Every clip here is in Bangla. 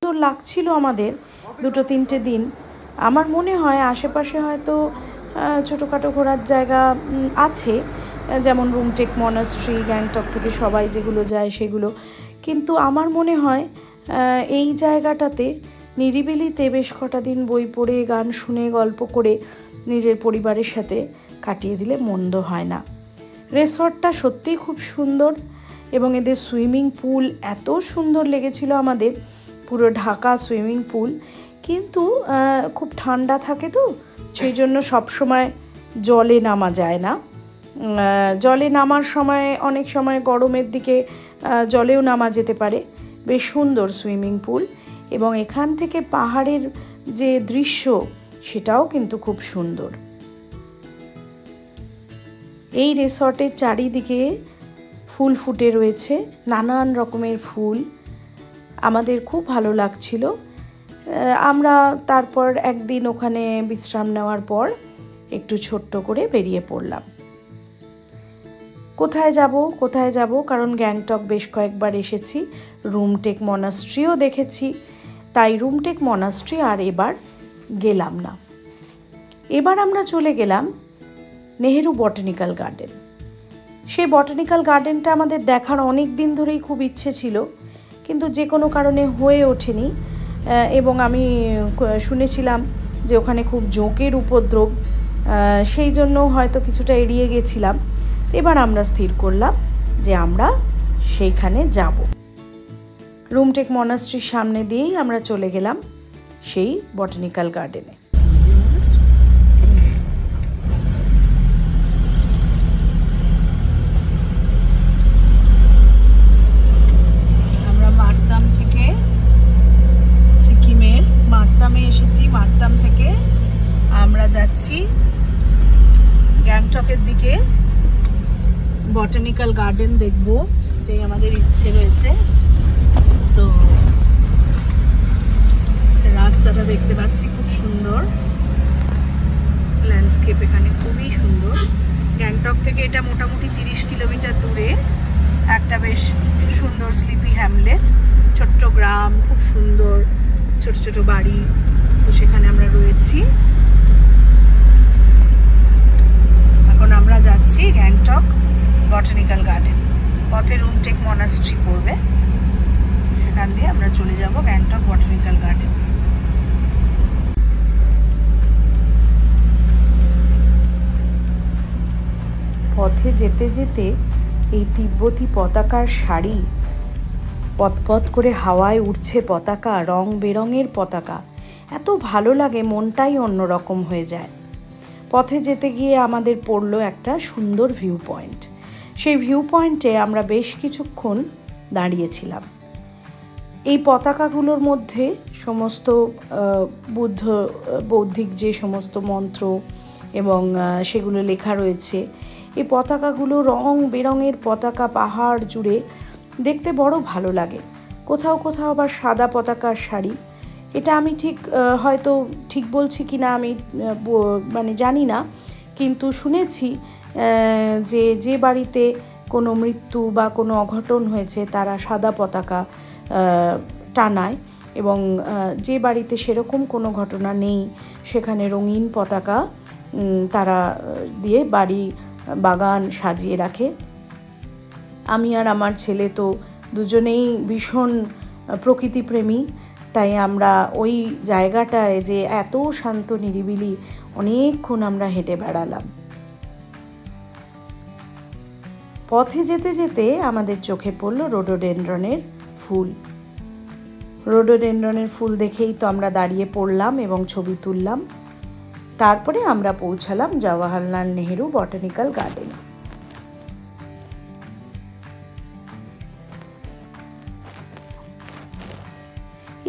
সুন্দর লাগছিল আমাদের দুটো তিনটে দিন। আমার মনে হয় আশেপাশে হয়তো ছোটোখাটো ঘোরার জায়গা আছে, যেমন রুমটেক মনাস্ট্রি, গ্যাংটক থেকে সবাই যেগুলো যায় সেগুলো, কিন্তু আমার মনে হয় এই জায়গাটাতে নিরিবিলিতে বেশ কটা দিন বই পড়ে, গান শুনে, গল্প করে নিজের পরিবারের সাথে কাটিয়ে দিলে মন্দ হয় না। রিসর্টটা সত্যিই খুব সুন্দর এবং এদের সুইমিং পুল এত সুন্দর লেগেছিল আমাদের, পুরো ঢাকা সুইমিং পুল, কিন্তু খুব ঠান্ডা থাকে তো সেই জন্য সবসময় জলে নামা যায় না। জলে নামার সময় অনেক সময় গরমের দিকে জলেও নামা যেতে পারে। বেশ সুন্দর সুইমিং পুল এবং এখান থেকে পাহাড়ের যে দৃশ্য সেটাও কিন্তু খুব সুন্দর। এই রিসর্টের চারিদিকে ফুল ফুটে রয়েছে, নানান রকমের ফুল, আমাদের খুব ভালো লাগছিল। আমরা তারপর একদিন ওখানে বিশ্রাম নেওয়ার পর একটু ছোট্ট করে বেরিয়ে পড়লাম। কোথায় যাব, কারণ গ্যাংটক বেশ কয়েকবার এসেছি, রুমটেক মনাস্ট্রিও দেখেছি, তাই রুমটেক মনাস্ট্রি আর এবার গেলাম না। এবার আমরা চলে গেলাম নেহেরু বটানিক্যাল গার্ডেন। সেই বটানিক্যাল গার্ডেনটা আমাদের দেখার অনেক দিন ধরেই খুব ইচ্ছে ছিল, কিন্তু যে কোনো কারণে হয়ে ওঠেনি, এবং আমি শুনেছিলাম যে ওখানে খুব জোঁকের উপদ্রব, সেই জন্য হয়তো কিছুটা এড়িয়ে গেছিলাম। এবার আমরা স্থির করলাম যে আমরা সেইখানে যাব। রুমটেক মনাস্ট্রির সামনে দিয়েই আমরা চলে গেলাম সেই বটানিক্যাল গার্ডেনে। এসেছি মারতাম থেকে আমরা যাচ্ছি গ্যাংটকের দিকে, বটানিক্যাল গার্ডেন দেখব, যেই আমাদের ইচ্ছে রয়েছে। তো রাস্তাটা দেখতে পাচ্ছি খুব সুন্দর, ল্যান্ডস্কেপ এখানে খুবই সুন্দর। গ্যাংটক থেকে এটা মোটামুটি 30 কিলোমিটার দূরে একটা বেশ সুন্দর স্লিপি হ্যামলেট, ছোট্ট গ্রাম, খুব সুন্দর ছোট ছোট বাড়ি। তো সেখানে আমরা রয়েছি। এখন আমরা যাচ্ছি গ্যাংটক বটানিক্যাল গার্ডেন, পথে রুমটেক মনাস্ট্রি পড়বে, সেখান দিয়ে আমরা চলে যাব গ্যাংটক বটানিক্যাল গার্ডেন। পথে যেতে যেতে এই তিব্বতী পতাকার শাড়ি, পথ করে হাওয়ায় উঠছে পতাকা, রং বেরঙের পতাকা, এত ভালো লাগে, মনটাই অন্যরকম হয়ে যায়। পথে যেতে গিয়ে আমাদের পড়লো একটা সুন্দর ভিউ পয়েন্ট। সেই ভিউ পয়েন্টে আমরা বেশ কিছুক্ষণ দাঁড়িয়েছিলাম। এই পতাকাগুলোর মধ্যে সমস্ত বৌদ্ধিক যে সমস্ত মন্ত্র এবং সেগুলো লেখা রয়েছে। এই পতাকাগুলো রং বেরঙের পতাকা, পাহাড় জুড়ে দেখতে বড় ভালো লাগে। কোথাও কোথাও আবার সাদা পতাকার শাড়ি, এটা আমি হয়তো ঠিক বলছি কি না আমি জানি না, কিন্তু শুনেছি যে বাড়িতে কোনো মৃত্যু বা কোনো অঘটন হয়েছে তারা সাদা পতাকা টানায়, এবং যে বাড়িতে সেরকম কোনো ঘটনা নেই সেখানে রঙিন পতাকা তারা দিয়ে বাড়ি বাগান সাজিয়ে রাখে। আমি আর আমার ছেলে তো দুজনেই ভীষণ প্রকৃতিপ্রেমী, তাই আমরা ওই জায়গাটায় যে এত শান্ত নিরিবিলি, অনেকক্ষণ আমরা হেঁটে বেড়ালাম। পথে যেতে যেতে আমাদের চোখে পড়ল রোডোডেনড্রনের ফুল। রোডোডেনড্রনের ফুল দেখেই তো আমরা দাঁড়িয়ে পড়লাম এবং ছবি তুললাম। তারপরে আমরা পৌঁছালাম জওহরলাল নেহেরু বটানিক্যাল গার্ডেনে।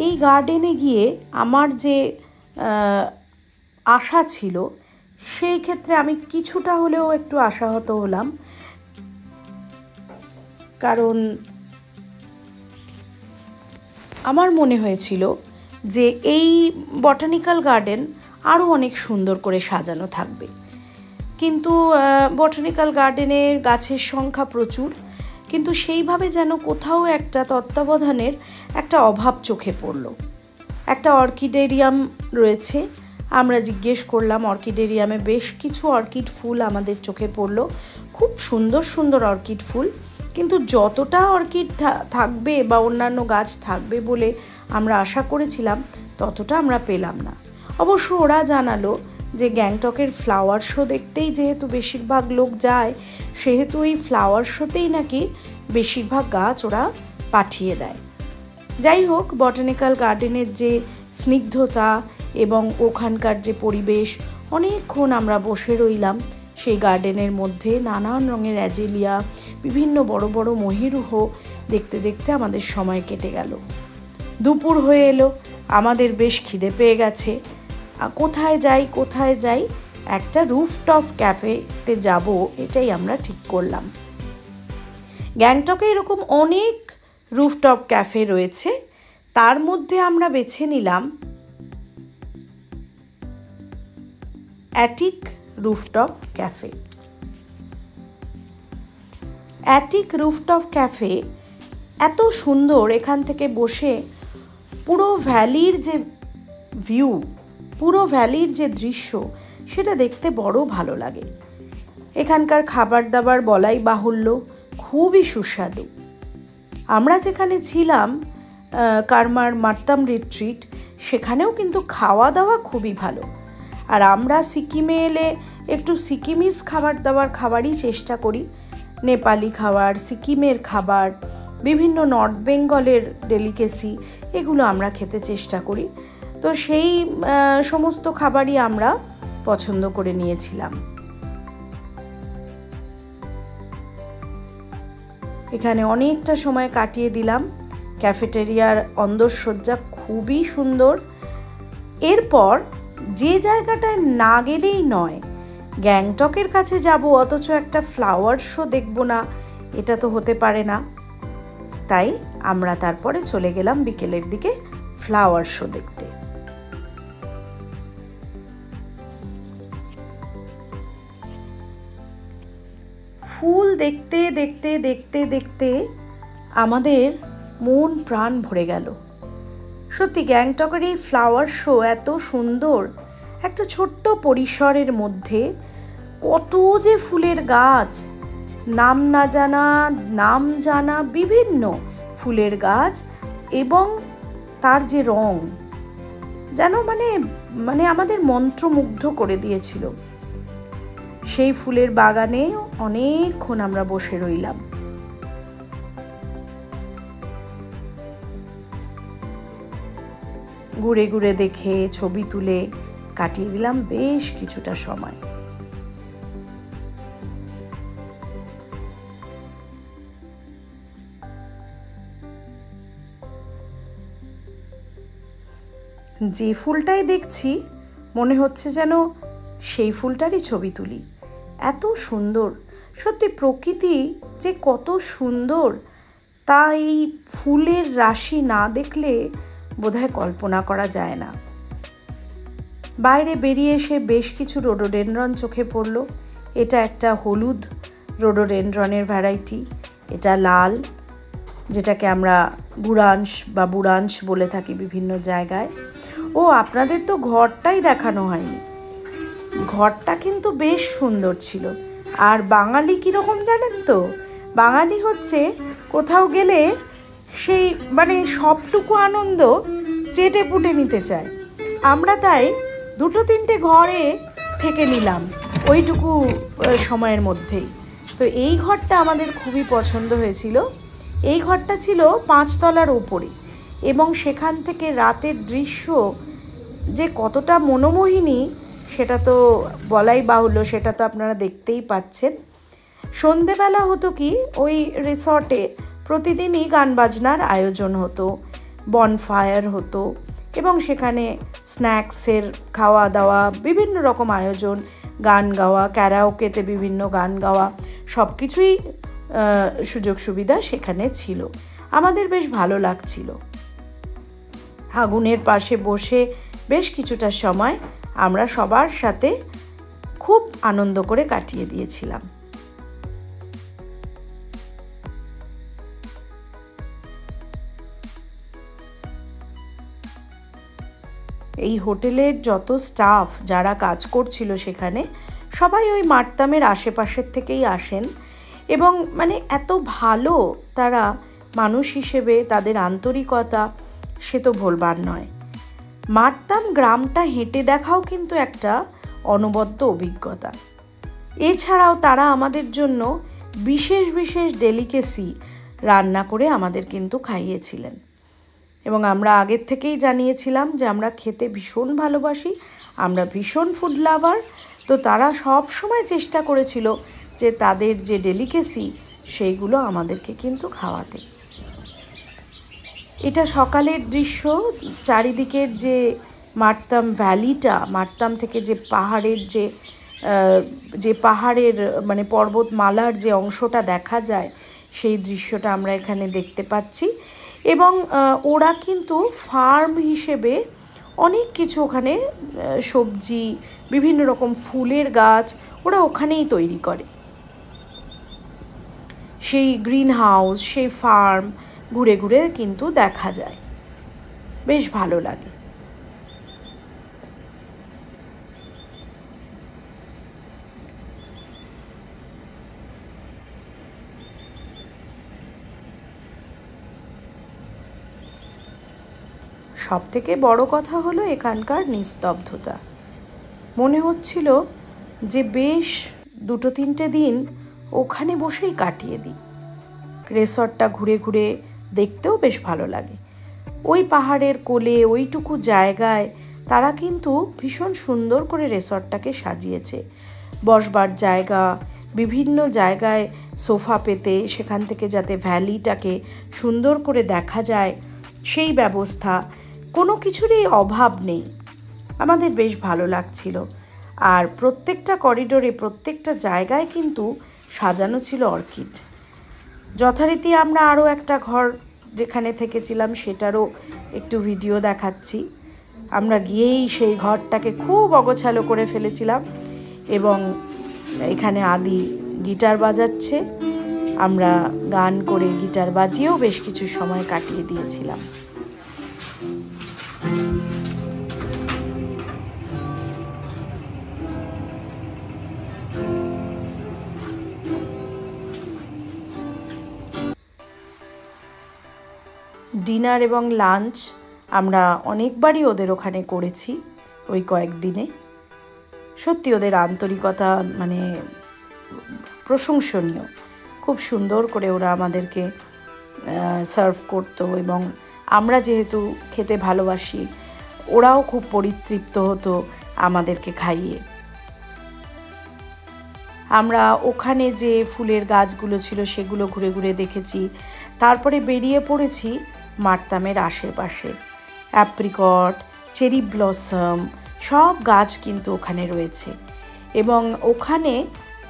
এই গার্ডেনে গিয়ে আমার যে আশা ছিল, সেই ক্ষেত্রে আমি কিছুটা হলেও একটু আশাহত হলাম, কারণ আমার মনে হয়েছিল যে এই বটানিক্যাল গার্ডেন আরও অনেক সুন্দর করে সাজানো থাকবে। কিন্তু বটানিক্যাল গার্ডেনের গাছের সংখ্যা প্রচুর, কিন্তু সেইভাবে যেন কোথাও একটা তত্ত্বাবধানের একটা অভাব চোখে পড়ল। একটা অর্কিডেরিয়াম রয়েছে, আমরা জিজ্ঞেস করলাম, অর্কিডেরিয়ামে বেশ কিছু অর্কিড ফুল আমাদের চোখে পড়ল, খুব সুন্দর সুন্দর অর্কিড ফুল, কিন্তু যতটা অর্কিড থাকবে বা অন্যান্য গাছ থাকবে বলে আমরা আশা করেছিলাম ততটা আমরা পেলাম না। অবশ্য ওরা জানালো যে গ্যাংটকের ফ্লাওয়ার শো দেখতেই যেহেতু বেশিরভাগ লোক যায়, সেহেতু এই ফ্লাওয়ার শোতেই নাকি বেশিরভাগ গাছ ওরা পাঠিয়ে দেয়। যাই হোক, বটানিক্যাল গার্ডেনের যে স্নিগ্ধতা এবং ওখানকার যে পরিবেশ, অনেকক্ষণ আমরা বসে রইলাম সেই গার্ডেনের মধ্যে। নানান রঙের অ্যাজেলিয়া, বিভিন্ন বড় বড় মহিরুহ দেখতে দেখতে আমাদের সময় কেটে গেল। দুপুর হয়ে এলো, আমাদের বেশ খিদে পেয়ে গেছে। কোথায় যাই, একটা রুফটপ ক্যাফেতে যাব, এটাই আমরা ঠিক করলাম। গ্যাংটকে এরকম অনেক রুফটপ ক্যাফে রয়েছে, তার মধ্যে আমরা বেছে নিলাম attic rooftop cafe. Attic rooftop cafe এত সুন্দর, এখান থেকে বসে পুরো ভ্যালির যে ভিউ, পুরো ভ্যালির যে দৃশ্য, সেটা দেখতে বড় ভালো লাগে। এখানকার খাবার দাবার বলাই বাহুল্য, খুবই সুস্বাদু। আমরা যেখানে ছিলাম কারমার মার্তাম রিট্রিট, সেখানেও কিন্তু খাওয়া দাওয়া খুবই ভালো। আর আমরা সিকিমে এলে একটু সিকিমিস খাবার দাবার খাবারই চেষ্টা করি। নেপালি খাবার, সিকিমের খাবার, বিভিন্ন নর্থ বেঙ্গলের ডেলিকেসি, এগুলো আমরা খেতে চেষ্টা করি। তো সেই সমস্ত খাবারই আমরা পছন্দ করে নিয়েছিলাম। এখানে অনেকটা সময় কাটিয়ে দিলাম। ক্যাফেটেরিয়ার অন্দরসজ্জা খুবই সুন্দর। এরপর যে জায়গাটায় না গেলেই নয়, গ্যাংটকের কাছে যাব অথচ একটা ফ্লাওয়ার শো দেখব না, এটা তো হতে পারে না। তাই আমরা তারপরে চলে গেলাম বিকেলের দিকে ফ্লাওয়ার শো দেখতে। ফুল দেখতে দেখতে দেখতে দেখতে আমাদের মন প্রাণ ভরে গেল। সত্যি গ্যাংটকের এই ফ্লাওয়ার শো এত সুন্দর, একটা ছোট্ট পরিসরের মধ্যে কত যে ফুলের গাছ, নাম না জানা, নাম জানা বিভিন্ন ফুলের গাছ, এবং তার যে রং যেন মানে আমাদের মন্ত্রমুগ্ধ করে দিয়েছিল। সেই ফুলের বাগানে অনেকক্ষণ আমরা বসে রইলাম। ঘুরে ঘুরে দেখে, ছবি তুলে কাটিয়ে দিলাম বেশ কিছুটা সময়। যে ফুলটাই দেখছি মনে হচ্ছে যেন সেই ফুলটারই ছবি তুলি, এত সুন্দর। সত্যি প্রকৃতি যে কত সুন্দর তা এই ফুলের রাশি না দেখলে বোধহয় কল্পনা করা যায় না। বাইরে বেরিয়ে এসে বেশ কিছু রোডোডেনড্রন চোখে পড়ল। এটা একটা হলুদ রোডোডেনড্রনের ভ্যারাইটি, এটা লাল, যেটাকে আমরা বুড়াংশ বা বুড়াংশ বলে থাকি বিভিন্ন জায়গায়। ও, আপনাদের তো ঘরটাই দেখানো হয়নি। ঘরটা কিন্তু বেশ সুন্দর ছিল। আর বাঙালি কীরকম জানেন তো, বাঙালি হচ্ছে কোথাও গেলে সেই সবটুকু আনন্দ চেটে পুটে নিতে চায়। আমরা তাই 2-3টে ঘরে থেকে নিলাম ওইটুকু সময়ের মধ্যেই। তো এই ঘরটা আমাদের খুবই পছন্দ হয়েছিল। এই ঘরটা ছিল 5 তলার ওপরে, এবং সেখান থেকে রাতের দৃশ্য যে কতটা মনোমোহিনী সেটা তো বলাই বাহুল্য, সেটা তো আপনারা দেখতেই পাচ্ছেন। সন্ধেবেলা হতো কি, ওই রিসর্টে প্রতিদিনই গান বাজনার আয়োজন হতো, বনফায়ার হতো, এবং সেখানে স্ন্যাক্সের খাওয়া দাওয়া, বিভিন্ন রকম আয়োজন, গান গাওয়া, ক্যারাওকেতে বিভিন্ন গান গাওয়া, সব কিছুই সুযোগ সুবিধা সেখানে ছিল। আমাদের বেশ ভালো লাগছিল। আগুনের পাশে বসে বেশ কিছুটা সময় আমরা সবার সাথে খুব আনন্দ করে কাটিয়ে দিয়েছিলাম। এই হোটেলের যত স্টাফ যারা কাজ করছিল সেখানে সবাই ওই মারতামের আশেপাশের থেকেই আসেন এবং মানে এত ভালো তারা মানুষ হিসেবে, তাদের আন্তরিকতা সে তো ভোলবার নয়। মারতাম গ্রামটা হেঁটে দেখাও কিন্তু একটা অনবদ্য অভিজ্ঞতা। এছাড়াও তারা আমাদের জন্য বিশেষ বিশেষ ডেলিকেসি রান্না করে আমাদের কিন্তু খাইয়েছিলেন এবং আমরা আগের থেকেই জানিয়েছিলাম যে আমরা খেতে ভীষণ ভালোবাসি, আমরা ভীষণ ফুড লাভার। তো তারা সব সময় চেষ্টা করেছিল যে তাদের যে ডেলিকেসি সেইগুলো আমাদেরকে কিন্তু খাওয়াতে। এটা সকালের দৃশ্য, চারিদিকের যে মারতাম ভ্যালিটা, মারতাম থেকে যে পাহাড়ের মানে পর্বতমালার যে অংশটা দেখা যায় সেই দৃশ্যটা আমরা এখানে দেখতে পাচ্ছি। এবং ওরা কিন্তু ফার্ম হিসেবে অনেক কিছু ওখানে সবজি, বিভিন্ন রকম ফুলের গাছ ওরা ওখানেই তৈরি করে। সেই গ্রিন হাউস, সেই ফার্ম ঘুরে ঘুরে কিন্তু দেখা যায়, বেশ ভালো লাগে। সব থেকে বড় কথা হলো এখানকার নিস্তব্ধতা। মনে হচ্ছিল যে বেশ 2-3 দিন ওখানে বসেই কাটিয়ে দিই। রিসর্টটা ঘুরে ঘুরে দেখতেও বেশ ভালো লাগে। ওই পাহাড়ের কোলে ওইটুকু জায়গায় তারা কিন্তু ভীষণ সুন্দর করে রিসর্টটাকে সাজিয়েছে। বসবার জায়গা, বিভিন্ন জায়গায় সোফা পেতে সেখান থেকে যাতে ভ্যালিটাকে সুন্দর করে দেখা যায় সেই ব্যবস্থা, কোনো কিছুরই অভাব নেই। আমাদের বেশ ভালো লাগছিল। আর প্রত্যেকটা করিডোরে, প্রত্যেকটা জায়গায় কিন্তু সাজানো ছিল অর্কিড। যথারীতি আমরা আরও একটা ঘর যেখানে থেকেছিলাম সেটারও একটু ভিডিও দেখাচ্ছি। আমরা গিয়েই সেই ঘরটাকে খুব অগোছালো করে ফেলেছিলাম এবং এখানে আদি গিটার বাজাচ্ছে। আমরা গান করে গিটার বাজিয়েও বেশ কিছু সময় কাটিয়ে দিয়েছিলাম। ডিনার এবং লাঞ্চ আমরা অনেকবারই ওদের ওখানে করেছি ওই কয়েকদিনে। সত্যি ওদের আন্তরিকতা মানে প্রশংসনীয়। খুব সুন্দর করে ওরা আমাদেরকে সার্ভ করতো এবং আমরা যেহেতু খেতে ভালোবাসি ওরাও খুব পরিতৃপ্ত হতো আমাদেরকে খাইয়ে। আমরা ওখানে যে ফুলের গাছগুলো ছিল সেগুলো ঘুরে ঘুরে দেখেছি। তারপরে বেরিয়ে পড়েছি মারতামের আশেপাশে। অ্যাপ্রিকট, চেরি ব্লসম সব গাছ কিন্তু ওখানে রয়েছে এবং ওখানে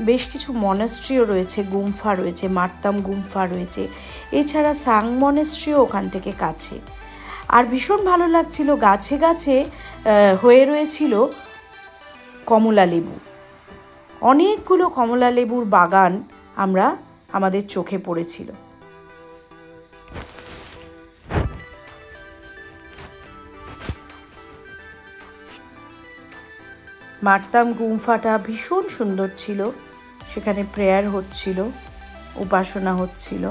বেশ কিছু মনাস্ট্রিও রয়েছে, গুম্ফা রয়েছে, মারতাম গুম্ফা রয়েছে। এছাড়া সাং মনাস্ট্রিও ওখান থেকে কাছে। আর ভীষণ ভালো লাগছিল, গাছে গাছে হয়ে রয়েছিল কমলা লেবু। অনেকগুলো কমলা লেবুর বাগান আমাদের চোখে পড়েছিল। মারতাম গুম্ফাটা ভীষণ সুন্দর ছিল। সেখানে প্রেয়ার হচ্ছিল, উপাসনা হচ্ছিল।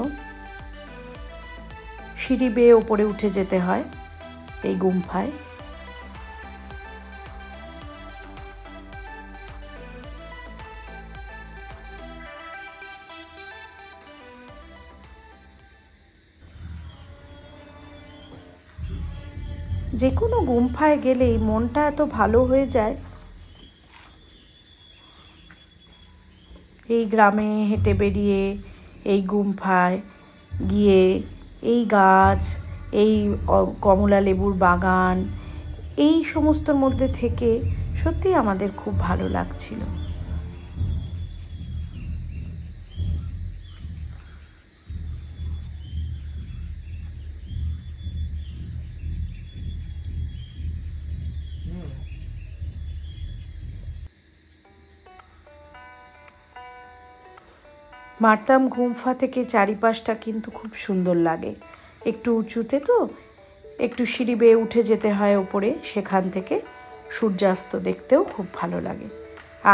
সিঁড়ি বেয়ে ওপরে উঠে যেতে হয় এই গুম্ফায়। যে কোনো গুম্ফায় গেলেই মনটা এত ভালো হয়ে যায়। এই গ্রামে হেঁটে বেরিয়ে এই গুম্ফায় গিয়ে এই গাছ, এই কমলা লেবুর বাগান, এই সমস্তর মধ্যে থেকে সত্যিই আমাদের খুব ভালো লাগছিল। মারতাম গুম্ফা থেকে চারিপাশটা কিন্তু খুব সুন্দর লাগে। একটু উঁচুতে তো একটু সিঁড়ি বেয়ে উঠে যেতে হয় ওপরে, সেখান থেকে সূর্যাস্ত দেখতেও খুব ভালো লাগে।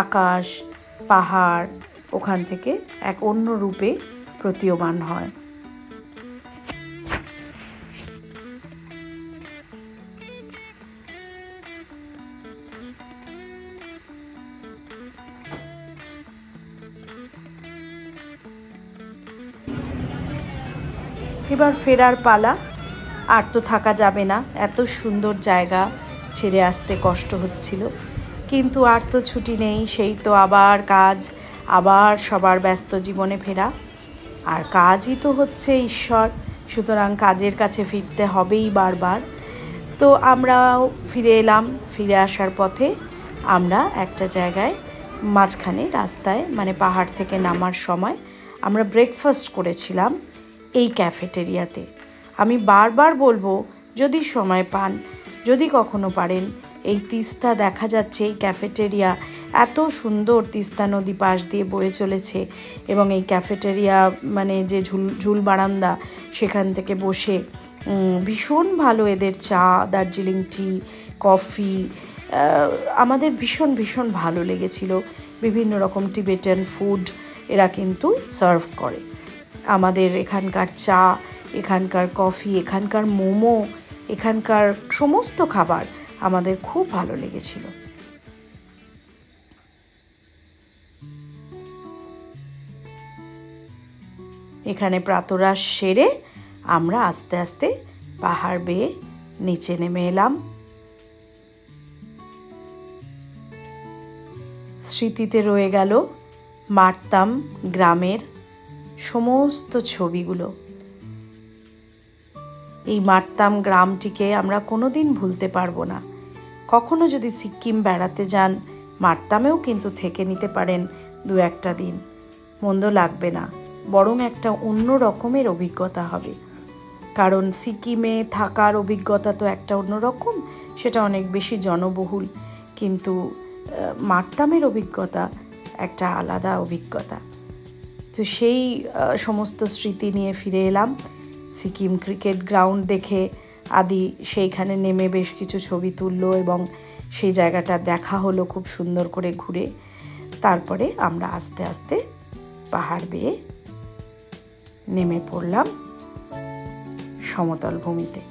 আকাশ, পাহাড় ওখান থেকে এক অন্য রূপে প্রতীয়মান হয়। এবার ফেরার পালা। আর তো থাকা যাবে না, এত সুন্দর জায়গা ছেড়ে আসতে কষ্ট হচ্ছিল, কিন্তু আর তো ছুটি নেই, সেই তো আবার কাজ, আবার সবার ব্যস্ত জীবনে ফেরা। আর কাজই তো হচ্ছে ঈশ্বর, সুতরাং কাজের কাছে ফিরতে হবেই বারবার। তো আমরাও ফিরে এলাম। ফিরে আসার পথে আমরা একটা জায়গায় মাঝখানে রাস্তায়, মানে পাহাড় থেকে নামার সময় আমরা ব্রেকফাস্ট করেছিলাম এই ক্যাফেটেরিয়াতে। আমি বারবার বলবো, যদি সময় পান, যদি কখনো পারেন, এই তিস্তা দেখা যাচ্ছে, এই ক্যাফেটেরিয়া এত সুন্দর, তিস্তা নদী পাশ দিয়ে বয়ে চলেছে, এবং এই ক্যাফেটেরিয়া মানে যে ঝুল বারান্দা, সেখান থেকে বসে ভীষণ ভালো এদের চা, দার্জিলিং টি, কফি আমাদের ভীষণ ভীষণ ভালো লেগেছিল। বিভিন্ন রকম টিবেটান ফুড এরা কিন্তু সার্ভ করে। আমাদের এখানকার চা, এখানকার কফি, এখানকার মোমো, এখানকার সমস্ত খাবার আমাদের খুব ভালো লেগেছিল। এখানে প্রাতরাশ সেরে আমরা আস্তে আস্তে পাহাড় বেয়ে নিচে নেমে এলাম। স্মৃতিতে রয়ে গেল মারতাম গ্রামের সমস্ত ছবিগুলো। এই মারতাম গ্রামটিকে আমরা কোনোদিন ভুলতে পারবো না। কখনো যদি সিকিম বেড়াতে যান, মারতামেও কিন্তু থেকে নিতে পারেন 2-1 দিন, মন্দ লাগবে না, বরং একটা অন্য রকমের অভিজ্ঞতা হবে। কারণ সিকিমে থাকার অভিজ্ঞতা তো একটা অন্যরকম, সেটা অনেক বেশি জনবহুল, কিন্তু মারতামের অভিজ্ঞতা একটা আলাদা অভিজ্ঞতা। তো সেই সমস্ত স্মৃতি নিয়ে ফিরে এলাম। সিকিম ক্রিকেট গ্রাউন্ড দেখে আদি সেইখানে নেমে বেশ কিছু ছবি তুললো, এবং সেই জায়গাটা দেখা হলো খুব সুন্দর করে ঘুরে। তারপরে আমরা আস্তে আস্তে পাহাড় বেয়ে নেমে পড়লাম সমতল ভূমিতে।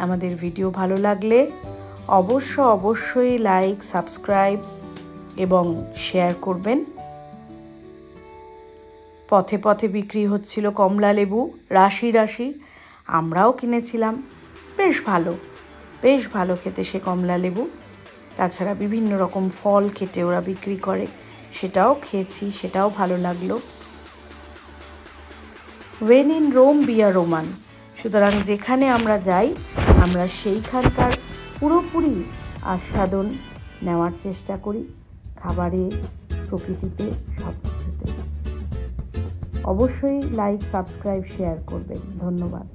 আমাদের ভিডিও ভালো লাগলে অবশ্যই লাইক, সাবস্ক্রাইব এবং শেয়ার করবেন। পথে পথে বিক্রি হচ্ছিল কমলা লেবু রাশি রাশি, আমরাও কিনেছিলাম। বেশ ভালো খেতে সে কমলা লেবু। তাছাড়া বিভিন্ন রকম ফল কেটে ওরা বিক্রি করে, সেটাও খেয়েছি, সেটাও ভালো লাগলো। When in Rome be a Roman. সুতরাং যেখানে আমরা যাই, আমরা সেইখানকার পুরোপুরি আস্বাদন নেওয়ার চেষ্টা করি, খাবারে, প্রকৃতিতে, সব কিছুতে। অবশ্যই লাইক, সাবস্ক্রাইব, শেয়ার করবেন। ধন্যবাদ।